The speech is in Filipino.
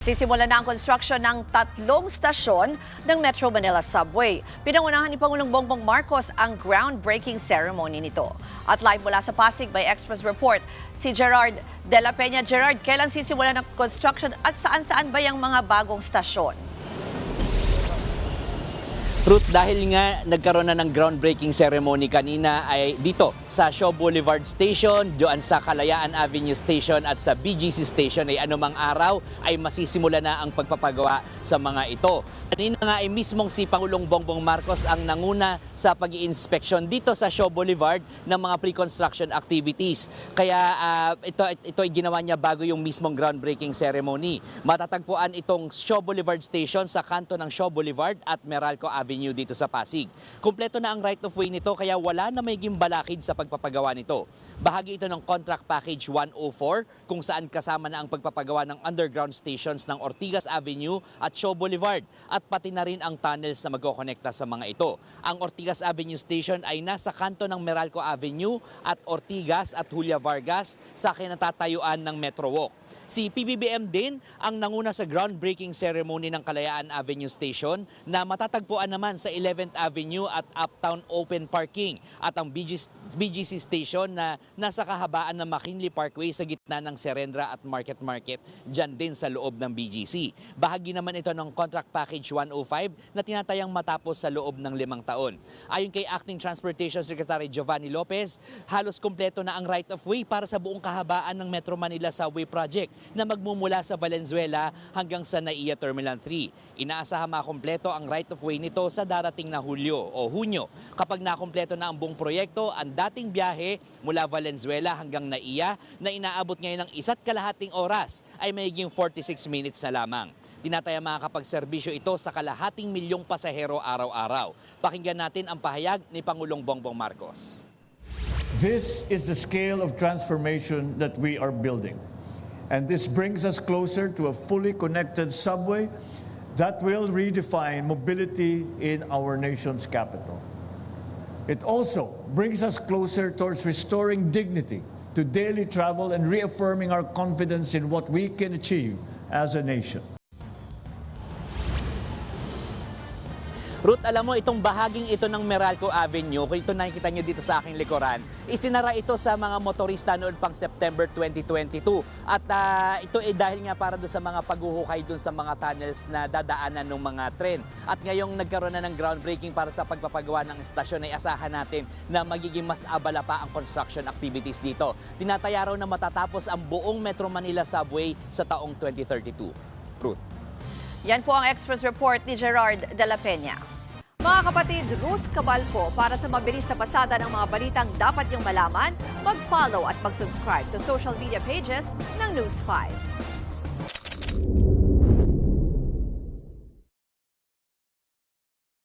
Sisimula na ang construction ng 3 stasyon ng Metro Manila Subway. Pinangunahan ni Pangulong Bongbong Marcos ang groundbreaking ceremony nito. At live mula sa Pasig by Express Report, si Gerard de la Peña. Gerard, kailan sisimula ng construction at saan-saan ba yung mga bagong stasyon? Ruth, dahil nga nagkaroon na ng groundbreaking ceremony kanina ay dito sa Shaw Boulevard Station, doon sa Kalayaan Avenue Station at sa BGC Station ay anumang araw ay masisimula na ang pagpapagawa sa mga ito. Kanina nga ay mismong si Pangulong Bongbong Marcos ang nanguna sa pag-i-inspection dito sa Shaw Boulevard ng mga pre-construction activities. Kaya ito ay ginawa niya bago yung mismong groundbreaking ceremony. Matatagpuan itong Shaw Boulevard Station sa kanto ng Shaw Boulevard at Meralco Avenue dito sa Pasig. Kumpleto na ang right of way nito kaya wala na may gimbalakid sa pagpapagawa nito. Bahagi ito ng Contract Package 104 kung saan kasama na ang pagpapagawa ng underground stations ng Ortigas Avenue at Shaw Boulevard at pati na rin ang tunnels na magkokonekta sa mga ito. Ang Ortigas Avenue Station ay nasa kanto ng Meralco Avenue at Ortigas at Julia Vargas sa kinatatayuan ng Metro Walk. Si PBBM din ang nanguna sa groundbreaking ceremony ng Kalayaan Avenue Station na matatagpuan naman sa 11th Avenue at Uptown Open Parking at ang BGC Station na nasa kahabaan ng McKinley Parkway sa gitna ng Serendra at Market dyan din sa loob ng BGC. Bahagi naman ito ng Contract Package 105 na tinatayang matapos sa loob ng 5 taon. Ayon kay Acting Transportation Secretary Giovanni Lopez, halos kumpleto na ang right of way para sa buong kahabaan ng Metro Manila Subway Project na magmumula sa Valenzuela hanggang sa NAIA Terminal 3. Inaasahan makumpleto ang right of way nito sa darating na Hulyo o Hunyo. Kapag nakumpleto na ang buong proyekto, ang dating biyahe mula Valenzuela hanggang NAIA na inaabot ngayon ng 1.5 oras ay mayiging 46 minutes na lamang. Tinataya makakapagserbisyo ito sa 250,000 pasahero araw-araw. Pakinggan natin ang pahayag ni Pangulong Bongbong Marcos. This is the scale of transformation that we are building. And this brings us closer to a fully connected subway that will redefine mobility in our nation's capital. It also brings us closer towards restoring dignity to daily travel and reaffirming our confidence in what we can achieve as a nation. Ruth, alam mo, itong bahaging ito ng Meralco Avenue, kung ito nakikita nyo dito sa aking likuran, isinara ito sa mga motorista noon pang September 2022. At ito ay dahil nga para doon sa mga paghuhukay doon sa mga tunnels na dadaanan ng mga tren. At ngayong nagkaroon na ng groundbreaking para sa pagpapagawa ng estasyon, ay asahan natin na magiging mas abala pa ang construction activities dito. Tinataya raw na matatapos ang buong Metro Manila Subway sa taong 2032. Ruth. Yan po ang Express Report ni Gerard de la Peña. Mga kapatid, Ruth Cabalco, para sa mabilis na pasada ng mga balitang dapat niyong malaman, mag-follow at mag-subscribe sa social media pages ng News 5.